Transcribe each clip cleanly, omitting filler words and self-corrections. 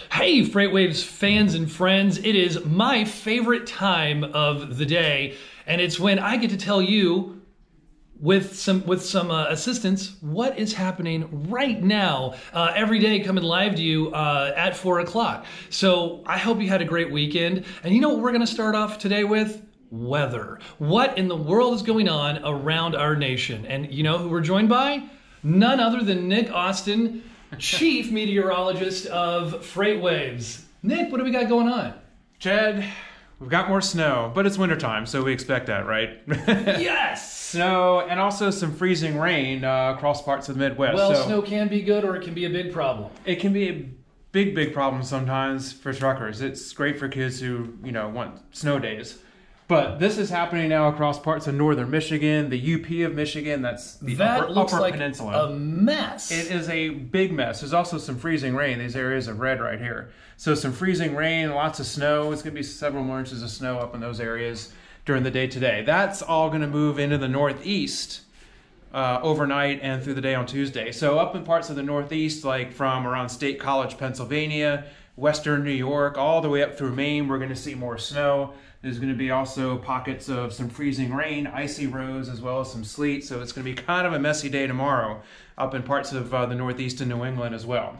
Hey, FreightWaves fans and friends, it is my favorite time of the day, and it's when I get to tell you, with some assistance, what is happening right now, every day coming live to you at 4 o'clock. So I hope you had a great weekend, and you know what we're going to start off today with? Weather. What in the world is going on around our nation? And you know who we're joined by? None other than Nick Austin, Chief Meteorologist of FreightWaves. Nick, what do we got going on? Chad, we've got more snow, but it's wintertime, so we expect that, right? Yes! Snow and also some freezing rain across parts of the Midwest. Well, so snow can be good or it can be a big problem. It can be a big problem sometimes for truckers. It's great for kids who, want snow days. But this is happening now across parts of northern Michigan, the UP of Michigan, that's the upper peninsula. A mess. It is a big mess. There's also some freezing rain. These areas of red right here. So some freezing rain, lots of snow. It's going to be several more inches of snow up in those areas during the day today. That's all going to move into the northeast overnight and through the day on Tuesday. So up in parts of the northeast, like from around State College, Pennsylvania, western New York, all the way up through Maine, we're going to see more snow. There's going to be also pockets of some freezing rain, icy roads, as well as some sleet. So it's going to be kind of a messy day tomorrow up in parts of the Northeast and New England as well.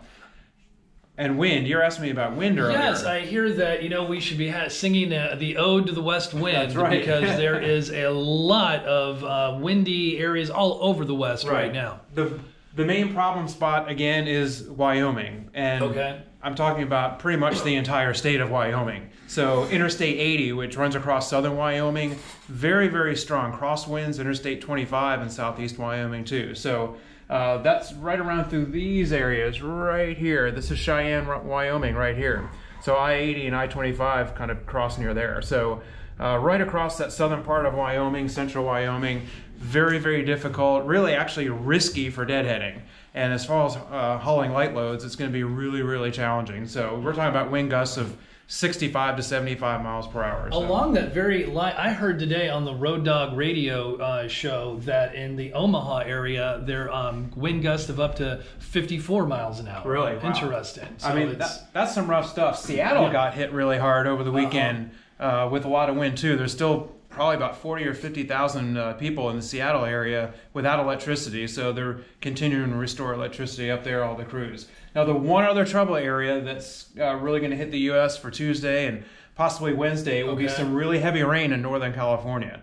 And wind, you're asking me about wind earlier. Yes, I hear that, we should be singing the Ode to the West Wind. That's right. Because there is a lot of windy areas all over the West right now. The main problem spot, again, is Wyoming. And okay. I'm talking about pretty much the entire state of Wyoming. So Interstate 80, which runs across southern Wyoming, very, very strong crosswinds. Interstate 25 in southeast Wyoming too. So that's right around through these areas right here. This is Cheyenne, Wyoming right here. So I-80 and I-25 kind of cross near there. So right across that southern part of Wyoming, central Wyoming, very, very difficult, really actually risky for deadheading. And as far as hauling light loads, it's going to be really, really challenging. So we're talking about wind gusts of 65 to 75 miles per hour. So. Along that very line, I heard today on the Road Dog radio show that in the Omaha area, there wind gusts of up to 54 miles an hour. Really? Wow. Interesting. So I mean, that's some rough stuff. Seattle got hit really hard over the weekend with a lot of wind too. There's still probably about 40 or 50,000 people in the Seattle area without electricity, so they're continuing to restore electricity up there, all the crews. Now, the one other trouble area that's really going to hit the U.S. for Tuesday and possibly Wednesday will be some really heavy rain in Northern California.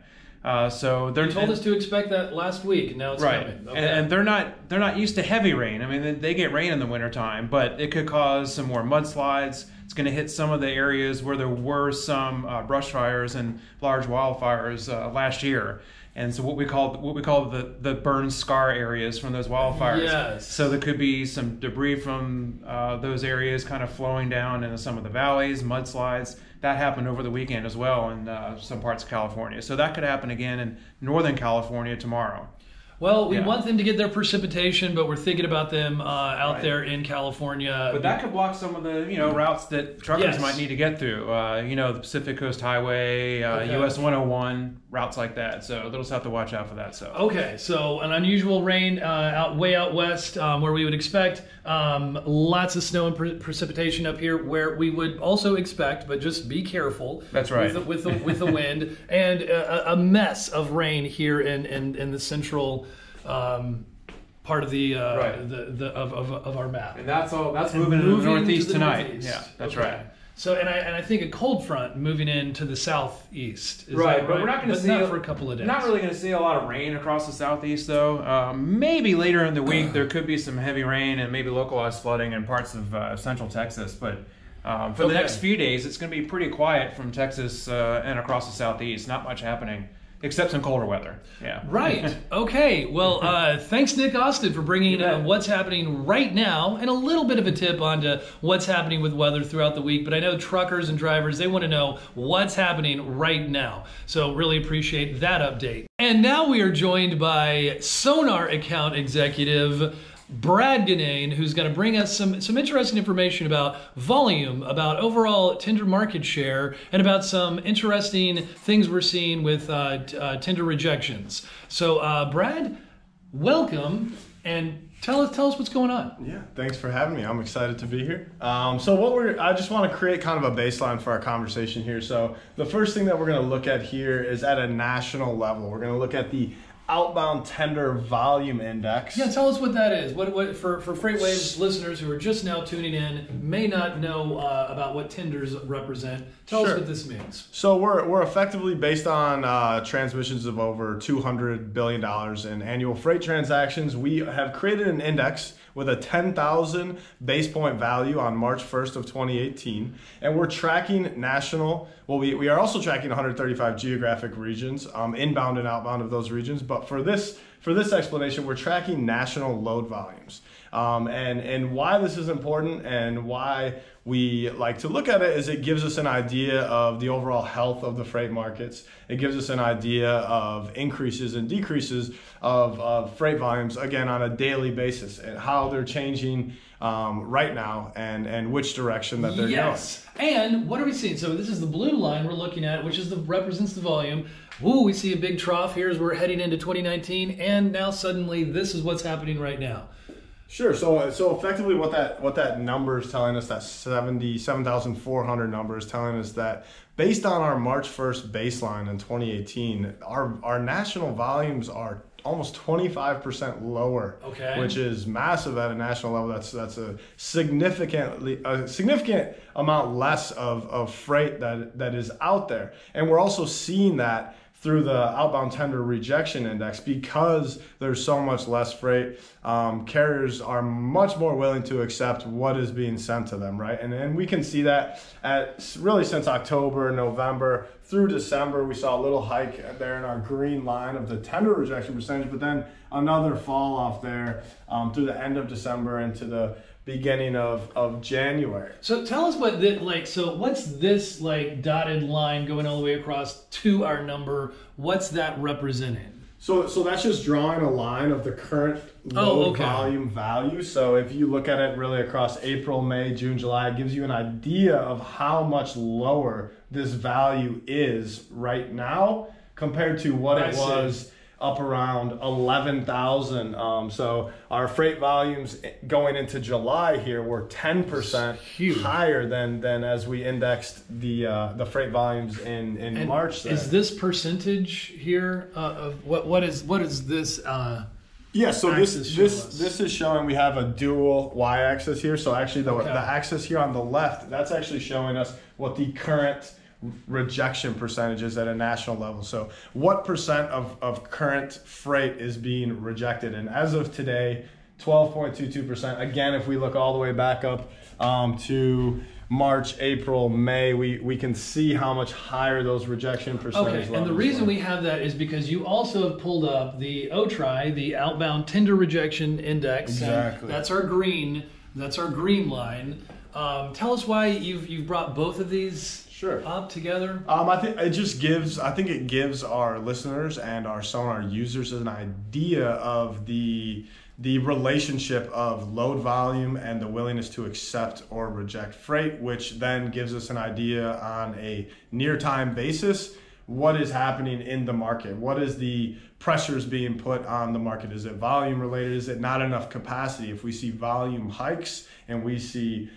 So they told us to expect that last week. Now it's coming. Okay. And they're not used to heavy rain. I mean, they get rain in the wintertime, but it could cause some more mudslides. It's going to hit some of the areas where there were some brush fires and large wildfires last year. And so what we call the burn scar areas from those wildfires. Yes. So there could be some debris from those areas kind of flowing down into some of the valleys, mudslides. That happened over the weekend as well in some parts of California. So that could happen again in Northern California tomorrow. Well, we want them to get their precipitation, but we're thinking about them out there in California. But that could block some of the routes that truckers might need to get through. The Pacific Coast Highway, US 101, routes like that. So they'll just have to watch out for that. So so an unusual rain way out west where we would expect lots of snow and precipitation up here where we would also expect, but just be careful. That's right. With the wind and a mess of rain here in the central. Part of the of our map, and that's moving into the northeast tonight. Northeast. Yeah, that's right. So and I think a cold front moving into the southeast. Is right, that but we're not going to see for a couple of days. Not really going to see a lot of rain across the southeast though. Maybe later in the week there could be some heavy rain and maybe localized flooding in parts of central Texas, but. For the next few days, it's going to be pretty quiet from Texas and across the southeast. Not much happening. Except some colder weather. Yeah. Right. Okay. Well, thanks, Nick Austin, for bringing what's happening right now and a little bit of a tip onto what's happening with weather throughout the week. But I know truckers and drivers, they want to know what's happening right now. So really appreciate that update. And now we are joined by Sonar account executive Brad Guinane, who's going to bring us some interesting information about volume, about overall tender market share, and about some interesting things we're seeing with tender rejections. So, Brad, welcome, and Tell us what's going on. Yeah, thanks for having me. I'm excited to be here. So I just want to create kind of a baseline for our conversation here. So the first thing that we're going to look at here is at a national level. We're going to look at the outbound tender volume index. Yeah, tell us what that is. What for FreightWaves listeners who are just now tuning in may not know about what tenders represent. Tell us what this means. So we're effectively based on transmissions of over $200 billion in annual freight transactions. We have created an index with a 10,000 base point value on March 1st of 2018. And we're tracking national, well, we are also tracking 135 geographic regions, inbound and outbound of those regions. But for this explanation, we're tracking national load volumes. And why this is important and why we like to look at it is it gives us an idea of the overall health of the freight markets. It gives us an idea of increases and decreases of freight volumes, again, on a daily basis, and how they're changing right now and which direction that they're going. And what are we seeing? So this is the blue line we're looking at, which is represents the volume. Ooh, we see a big trough here as we're heading into 2019, and now suddenly this is what's happening right now. Sure. So effectively, what that number is telling us, that 77,400 number is telling us that based on our March 1st baseline in 2018, our national volumes are almost 25% lower, which is massive at a national level. That's a significant amount less of freight that is out there, and we're also seeing that through the outbound tender rejection index. Because there's so much less freight, carriers are much more willing to accept what is being sent to them, right? And we can see that really since October, November through December. We saw a little hike there in our green line of the tender rejection percentage, but then another fall off there through the end of December into the beginning of January. So tell us what what's this dotted line going all the way across to our number? What's that representing? So that's just drawing a line of the current load volume value. So if you look at it really across April, May, June, July, it gives you an idea of how much lower this value is right now compared to what it was up around 11,000. So our freight volumes going into July here were 10% higher than as we indexed the freight volumes in March. Is this percentage here of what is this? Yeah, so this is showing we have a dual y-axis here. So actually the axis here on the left, that's actually showing us what the current rejection percentages at a national level. So what percent of current freight is being rejected? And as of today, 12.22%. Again, if we look all the way back up to March, April, May, we can see how much higher those rejection percentages are. And the reason we have that is because you also have pulled up the OTRI, the outbound tender rejection index. Exactly. That's our green line. Tell us why you've brought both of these up together. I think it gives our listeners and our Sonar users an idea of the relationship of load volume and the willingness to accept or reject freight, which then gives us an idea on a near-time basis what is happening in the market. What is the pressures being put on the market? Is it volume related? Is it not enough capacity? If we see volume hikes and we see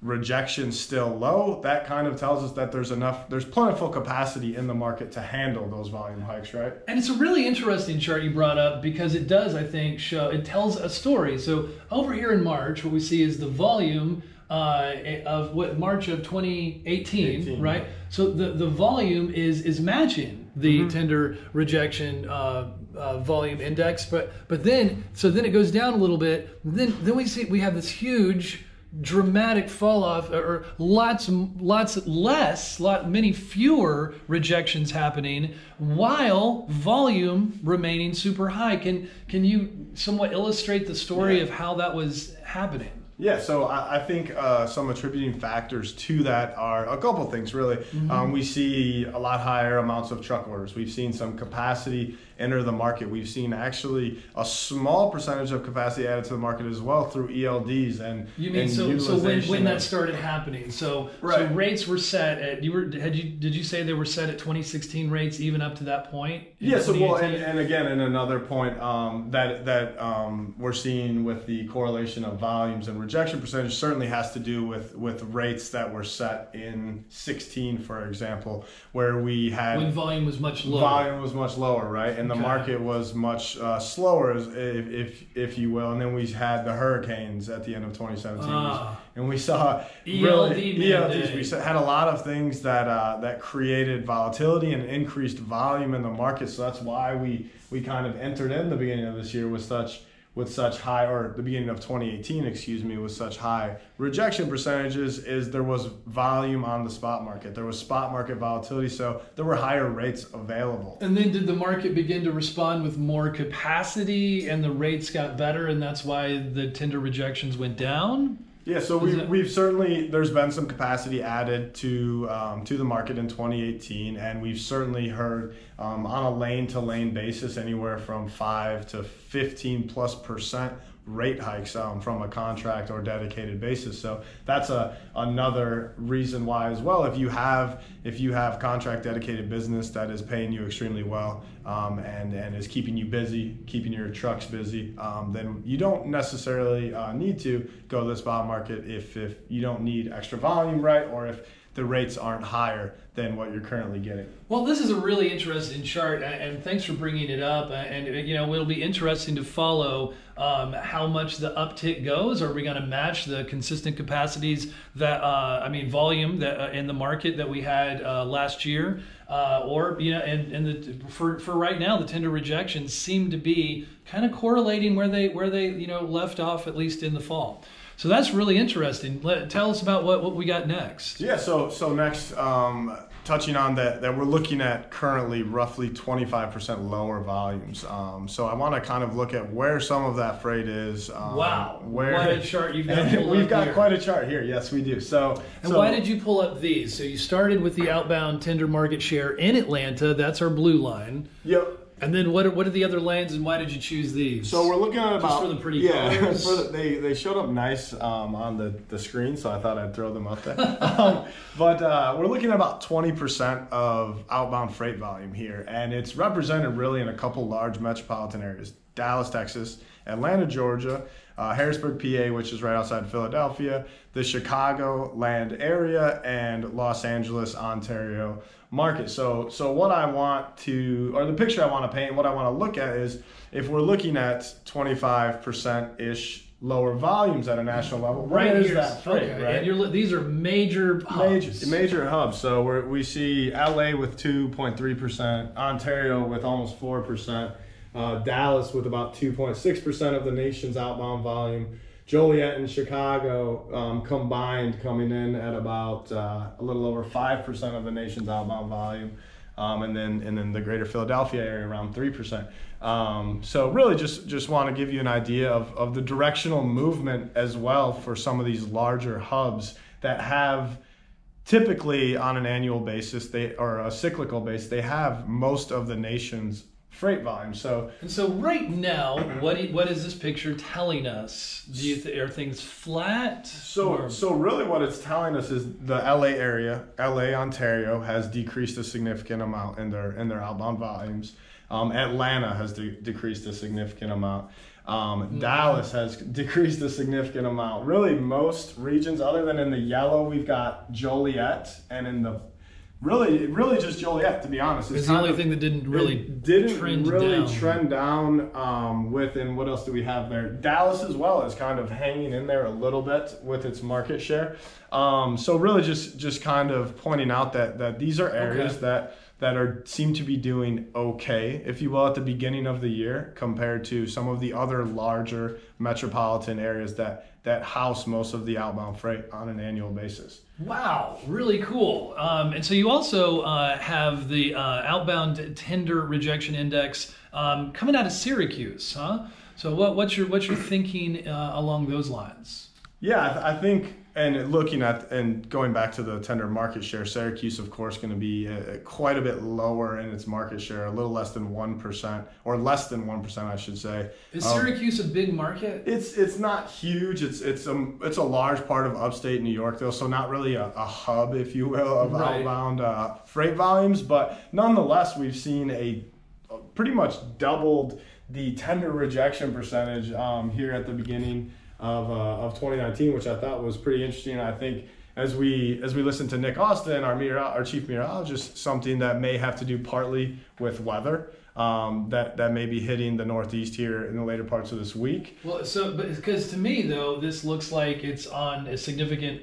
rejection still low, that kind of tells us that there's plentiful capacity in the market to handle those volume hikes, right? And it's a really interesting chart you brought up because it does, I think, it tells a story. So over here in March, what we see is the volume of March of 2018, right? So the volume is matching the tender rejection volume index, but then it goes down a little bit. Then we have this huge dramatic fall off, or many fewer rejections happening while volume remaining super high. Can you somewhat illustrate the story of how that was happening? Yeah, so I think some attributing factors to that are a couple things, really. We see a lot higher amounts of truck orders. We've seen some capacity enter the market. We've seen actually a small percentage of capacity added to the market as well through ELDs and you mean and so when that started happening? So rates were set at did you say they were set at 2016 rates even up to that point? Yeah. So well, and again, and another point that we're seeing with the correlation of volumes and rejection percentage certainly has to do with rates that were set in 16, for example, where we had when volume was much lower. Volume was much lower, right, and the market was much slower, if you will. And then we had the hurricanes at the end of 2017, and we saw ELDs. We had a lot of things that created volatility and increased volume in the market. So that's why we kind of entered in the beginning of this year with such high, or the beginning of 2018, excuse me, with such high rejection percentages, is there was volume on the spot market. There was spot market volatility, so there were higher rates available. And then did the market begin to respond with more capacity and the rates got better, and that's why the tender rejections went down? Yeah, so we've certainly, there's been some capacity added to the market in 2018, and we've certainly heard on a lane-to-lane basis anywhere from 5 to 15+% rate hikes from a contract or dedicated basis. So that's another reason why as well. If you have contract dedicated business that is paying you extremely well and is keeping you busy, keeping your trucks busy, then you don't necessarily need to go to the spot market if you don't need extra volume, right? Or if the rates aren't higher than what you're currently getting. Well, this is a really interesting chart, and thanks for bringing it up. And it'll be interesting to follow how much the uptick goes. Are we going to match the consistent capacities that volume that in the market that we had last year, or for right now the tender rejections seem to be kind of correlating where they left off, at least in the fall. So that's really interesting. Tell us about what we got next. Yeah, so next, touching on that we're looking at currently roughly 25% lower volumes. So I want to kind of look at where some of that freight is. Wow, what a chart you've got. We've got quite a chart here. Yes, we do. So why did you pull up these? So you started with the outbound tender market share in Atlanta. That's our blue line. Yep. And then what are the other lanes, and why did you choose these? So we're looking at about just for the pretty colors. They showed up nice on the screen, so I thought I'd throw them up there. But we're looking at about 20% of outbound freight volume here, and it's represented really in a couple large metropolitan areas: Dallas, Texas; Atlanta, Georgia; Harrisburg, PA, which is right outside Philadelphia; the Chicagoland area; and Los Angeles, Ontario market. So what I want to, or the picture I want to paint, what I want to look at is, if we're looking at 25%-ish lower volumes at a national level, where is that freight, right? And these are major hubs. Major hubs. So we see LA with 2.3%, Ontario with almost 4%, Dallas with about 2.6% of the nation's outbound volume, Joliet and Chicago combined coming in at about a little over 5% of the nation's outbound volume, and then the greater Philadelphia area around 3%. So really just want to give you an idea of the directional movement as well for some of these larger hubs that have typically on an annual basis, or a cyclical basis, they have most of the nation's freight volume. So right now, what is this picture telling us? Are things flat? So really what it's telling us is the LA area, LA, Ontario has decreased a significant amount in their outbound volumes. Atlanta has decreased a significant amount. Dallas has decreased a significant amount. Really most regions, other than in the yellow, we've got Joliet, and in the Really just Joliet, to be honest. It's the only thing that didn't really trend down with, and what else do we have there? Dallas as well is kind of hanging in there a little bit with its market share. So really just kind of pointing out that these are areas that seem to be doing okay, if you will, at the beginning of the year compared to some of the other larger metropolitan areas that house most of the outbound freight on an annual basis. Wow, really cool. And so you also have the outbound tender rejection index coming out of Syracuse, huh? So what's your thinking along those lines? Yeah, I think And looking at and going back to the tender market share, Syracuse, of course, going to be quite a bit lower in its market share, a little less than 1%, or less than 1%, I should say. Is Syracuse a big market? It's not huge. It's a large part of upstate New York, though, so not really a hub, if you will, of outbound freight volumes. But nonetheless, we've seen a pretty much doubled the tender rejection percentage here at the beginning of 2019, which I thought was pretty interesting. I think as we listen to Nick Austin, our chief meteorologist, something that may have to do partly with weather that may be hitting the Northeast here in the later parts of this week. Well, but because to me though, this looks like it's on a significant.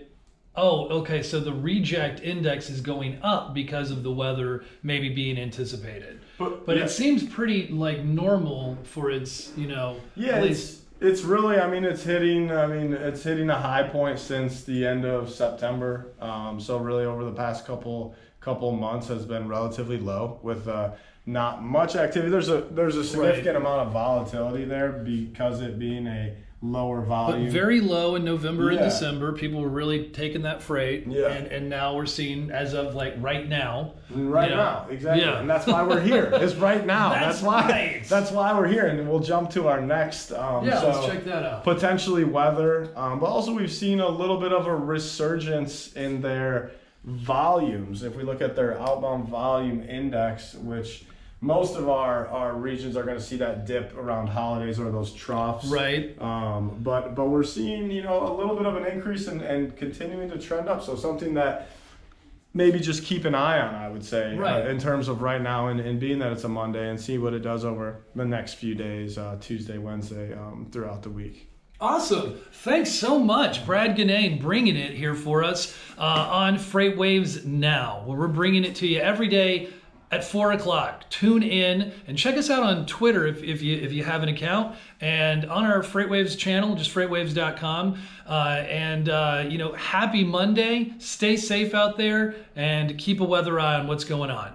Oh, okay. So the reject index is going up because of the weather maybe being anticipated. But it seems pretty like normal for its, at least. It's really, it's hitting a high point since the end of September. So really over the past couple months has been relatively low with not much activity. There's a significant amount of volatility there because it being a lower volume. But very low in November and December. People were really taking that freight. Yeah. And now we're seeing, as of like right now. Right now, exactly. Yeah. And that's why we're here. It's right now. That's why we're here. And we'll jump to our next. Let's check that out. Potentially weather. But also we've seen a little bit of a resurgence in their volumes. If we look at their outbound volume index, which most of our regions are going to see that dip around holidays or those troughs. Right. But we're seeing, a little bit of an increase and continuing to trend up. So something that maybe just keep an eye on, I would say, in terms of right now and being that it's a Monday, and see what it does over the next few days, Tuesday, Wednesday, throughout the week. Awesome. Thanks so much, Brad Guinane, bringing it here for us on FreightWaves Now, where we're bringing it to you every day at 4 o'clock. Tune in and check us out on Twitter if you have an account, and on our FreightWaves channel, just FreightWaves.com. Happy Monday. Stay safe out there and keep a weather eye on what's going on.